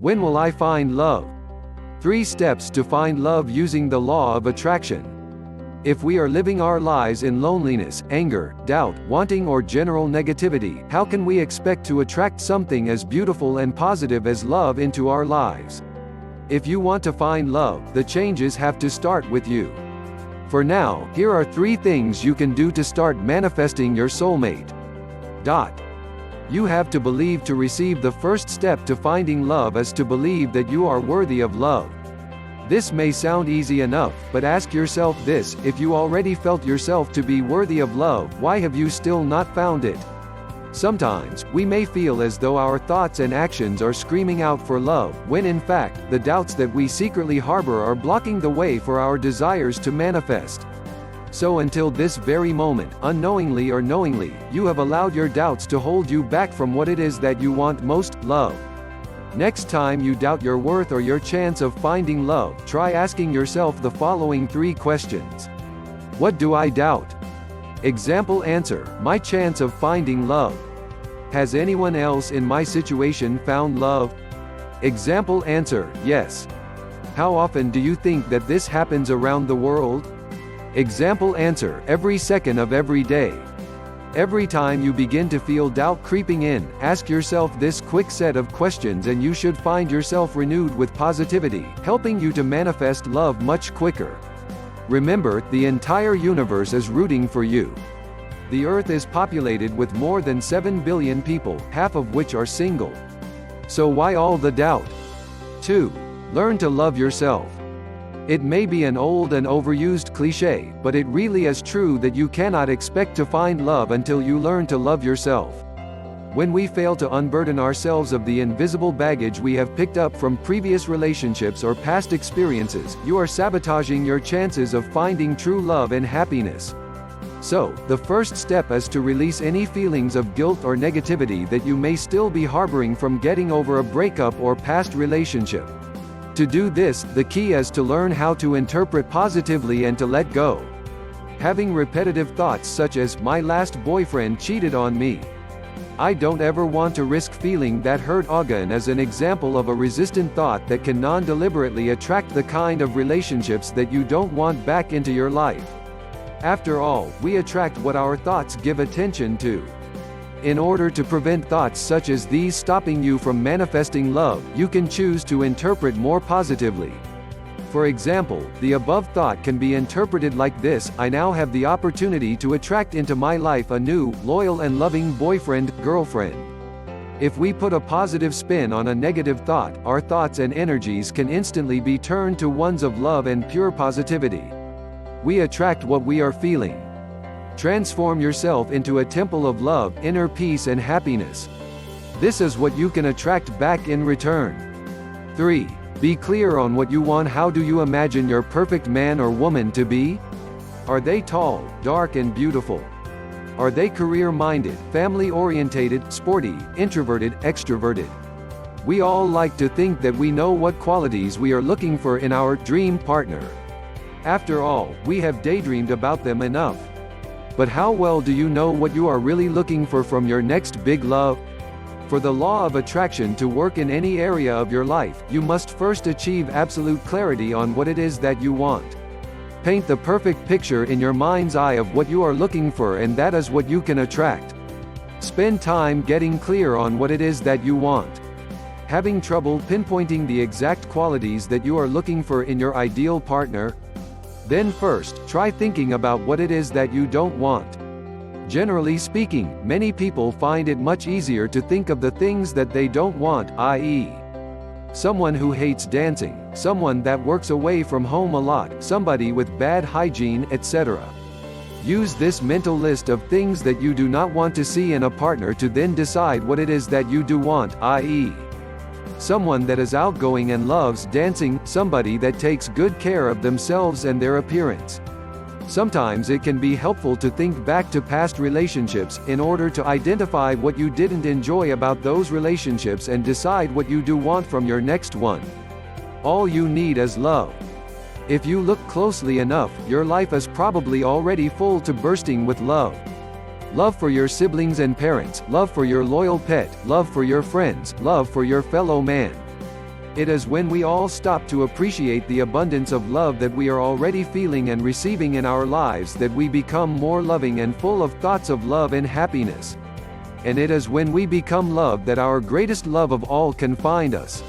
When will I find love? 3 steps to find love using the law of attraction. If we are living our lives in loneliness, anger, doubt, wanting or general negativity, how can we expect to attract something as beautiful and positive as love into our lives? If you want to find love, the changes have to start with you. For now, here are 3 things you can do to start manifesting your soulmate. You have to believe. To receive, the first step to finding love is to believe that you are worthy of love. This may sound easy enough, but ask yourself this: if you already felt yourself to be worthy of love, why have you still not found it? Sometimes, we may feel as though our thoughts and actions are screaming out for love, when in fact, the doubts that we secretly harbor are blocking the way for our desires to manifest. So until this very moment, unknowingly or knowingly, you have allowed your doubts to hold you back from what it is that you want most: love. Next time you doubt your worth or your chance of finding love, try asking yourself the following 3 questions. What do I doubt? Example answer: my chance of finding love. Has anyone else in my situation found love? Example answer: yes. How often do you think that this happens around the world? Example answer: every second of every day. Every time you begin to feel doubt creeping in, ask yourself this quick set of questions and you should find yourself renewed with positivity, helping you to manifest love much quicker. Remember, the entire universe is rooting for you. The earth is populated with more than 7 billion people, half of which are single. So why all the doubt? 2. Learn to love yourself. It may be an old and overused cliche, but it really is true that you cannot expect to find love until you learn to love yourself. When we fail to unburden ourselves of the invisible baggage we have picked up from previous relationships or past experiences, you are sabotaging your chances of finding true love and happiness. So, the first step is to release any feelings of guilt or negativity that you may still be harboring from getting over a breakup or past relationship. To do this, the key is to learn how to interpret positively and to let go. Having repetitive thoughts such as, my last boyfriend cheated on me. I don't ever want to risk feeling that hurt again is an example of a resistant thought that can non-deliberately attract the kind of relationships that you don't want back into your life. After all, we attract what our thoughts give attention to. In order to prevent thoughts such as these stopping you from manifesting love, you can choose to interpret more positively. For example, the above thought can be interpreted like this: I now have the opportunity to attract into my life a new, loyal and loving boyfriend, girlfriend. If we put a positive spin on a negative thought, our thoughts and energies can instantly be turned to ones of love and pure positivity. We attract what we are feeling. Transform yourself into a temple of love, inner peace and happiness. This is what you can attract back in return. 3. Be clear on what you want. How do you imagine your perfect man or woman to be? Are they tall, dark and beautiful? Are they career-minded, family-orientated, sporty, introverted, extroverted? We all like to think that we know what qualities we are looking for in our dream partner. After all, we have daydreamed about them enough. But how well do you know what you are really looking for from your next big love? For the law of attraction to work in any area of your life, you must first achieve absolute clarity on what it is that you want. Paint the perfect picture in your mind's eye of what you are looking for, and that is what you can attract. Spend time getting clear on what it is that you want. Having trouble pinpointing the exact qualities that you are looking for in your ideal partner? Then first, try thinking about what it is that you don't want. Generally speaking, many people find it much easier to think of the things that they don't want, i.e., someone who hates dancing, someone that works away from home a lot, somebody with bad hygiene, etc. Use this mental list of things that you do not want to see in a partner to then decide what it is that you do want, i.e., someone that is outgoing and loves dancing, somebody that takes good care of themselves and their appearance. Sometimes it can be helpful to think back to past relationships, in order to identify what you didn't enjoy about those relationships and decide what you do want from your next one. All you need is love. If you look closely enough, your life is probably already full to bursting with love. Love for your siblings and parents, love for your loyal pet, love for your friends, love for your fellow man. It is when we all stop to appreciate the abundance of love that we are already feeling and receiving in our lives that we become more loving and full of thoughts of love and happiness. And it is when we become love that our greatest love of all can find us.